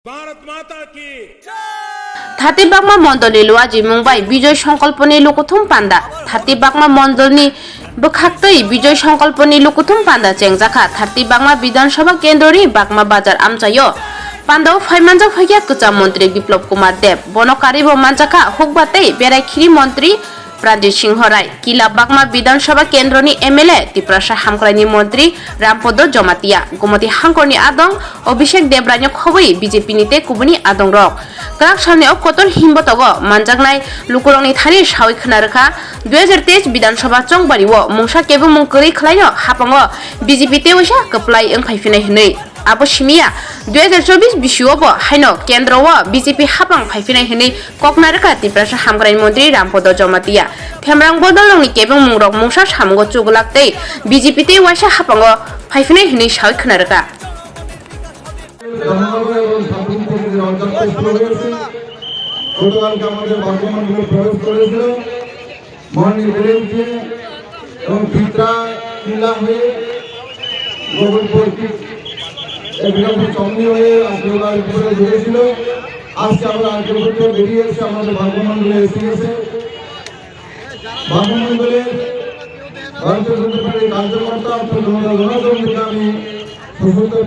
भारत माता की थाती बागमा मंडलनि लुआजी मुंबाई विजय संकल्पनि लुकुथुम पांडा थाती बागमा मंडलनि बखाक्तई विजय संकल्पनि लुकुथुम पांडा चेंजाखा थाती बागमा विधानसभा केंद्रनि बागमा बाजार आमचायो पांडाव फाइमानजा फैया कचा मंत्री बिप्लब कुमार देव बनकारिबो मानजाखा हुकबातै बेरायखिरि मंत्री प्रादीप सिंह राय किला बागमा विधानसभा केंद्रनि एमएलए तिप्रासा हामक्राइनि मंत्री रामपद जमातिया गोमती हांकरनि आदं अभिषेक देवरायनि खबै बीजेपी नि ते कुबुनि आदं रक क्राक सामने कतन हिमबतगो मानजागनाय लुकुरंनि थानि सावै खनारखा 2023 विधानसभा चंगबारिवो मुंसा केबो मुंकरै खलायनो हापांगो बीजेपी ते वसा कप्लाय ओंफायफिनाय हनै आबो सिमिया 2024 बिसुआवबो हायनो केन्द्रआव बीजेपी हापां फायफिनाय हनै ककनारखा तिप्रासा हामक्राइनि मंत्री रामपद जमातिया थेमरां बदलंनि केबो मुंरक मुंसा सामगो चुगलाकतै बीजेपी ते वसा हापांगो फायफिनाय हनै सावै खनारखा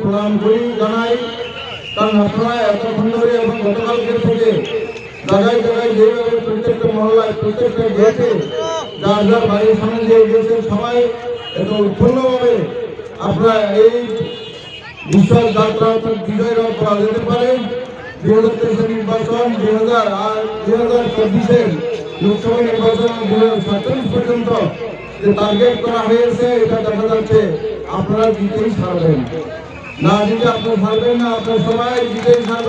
প্রণাম করি জানাই কারণ আপনারা এতক্ষণ ধরে এবং গতকালকের থেকে জায়গায় জায়গায় যেভাবে প্রত্যেকটা মহল্লায় প্রত্যেকটা গেটে যার যার বাড়ির সামনে যে গেছে সবাই এত উৎফুল্লভাবে আপনারা এই বিশাল যাত্রা অর্থাৎ বিজয় রথ করা যেতে পারে 2023 নির্বাচন 2024 লোকসভা নির্বাচন 2047 পর্যন্ত যে টার্গেট করা হয়েছে এটা দেখা যাচ্ছে আপনারা জিতেই ছাড়বেন না, জিতে আপনারা ছাড়বেন না, আপনারা সবাই জিতেই ছাড়বেন।